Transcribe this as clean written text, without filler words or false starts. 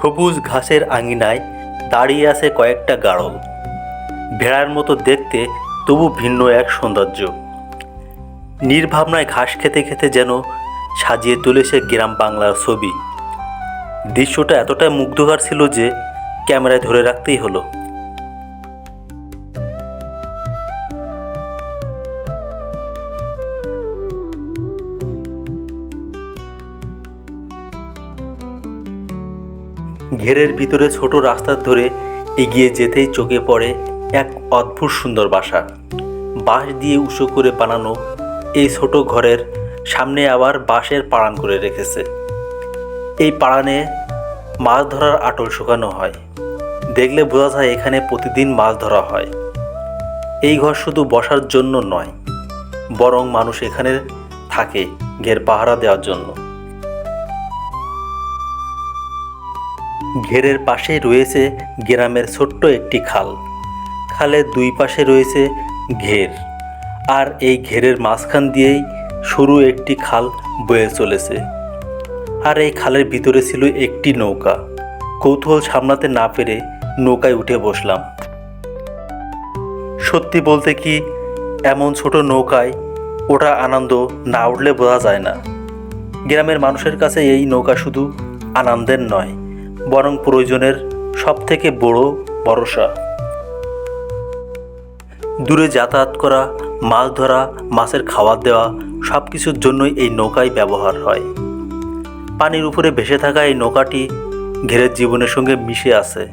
সবুজ ঘাসের আঙিনায় দাঁড়িয়ে আছে কয়েকটা গাড়ল। ভেড়ার মতো দেখতে, তবু ভিন্ন এক সৌন্দর্য। নির্ভাবনায় ঘাস খেতে খেতে যেন সাজিয়ে তুলেছে গ্রাম বাংলার ছবি। দৃশ্যটা এতটাই মুগ্ধকর ছিল যে ক্যামেরায় ধরে রাখতেই হলো। ঘেরের ভিতরে ছোট রাস্তা ধরে এগিয়ে যেতেই চোখে পড়ে এক অদ্ভুত সুন্দর বাসা। বাঁশ দিয়ে উঁচু করে বানানো এই ছোট ঘরের সামনে আবার বাঁশের পাড়ান করে রেখেছে। এই পাড়ানে মাছ ধরার আটল শুকানো হয়। দেখলে বোঝা যায় এখানে প্রতিদিন মাছ ধরা হয়। এই ঘর শুধু বসার জন্য নয়, বরং মানুষ এখানে থাকে ঘের পাহারা দেওয়ার জন্য। ঘেরের পাশেই রয়েছে গ্রামের ছোট্ট একটি খাল। খালের দুই পাশে রয়েছে ঘের, আর এই ঘেরের মাঝখান দিয়েই সরু একটি খাল বয়ে চলেছে। আর এই খালের ভিতরে ছিল একটি নৌকা। কৌতূহল সামলাতে না পেরে নৌকায় উঠে বসলাম। সত্যি বলতে কি, এমন ছোট নৌকায় ওঠা আনন্দ না উঠলে বোঝা যায় না। গ্রামের মানুষের কাছে এই নৌকা শুধু আনন্দের নয়, বরং প্রয়োজনের সবথেকে বড় ভরসা। দূরে যাতায়াত করা, মাছ ধরা, মাছের খাবার দেওয়া, সব কিছুর জন্যই এই নৌকাই ব্যবহার হয়। পানির উপরে ভেসে থাকা এই নৌকাটি ঘেরের জীবনের সঙ্গে মিশে আছে।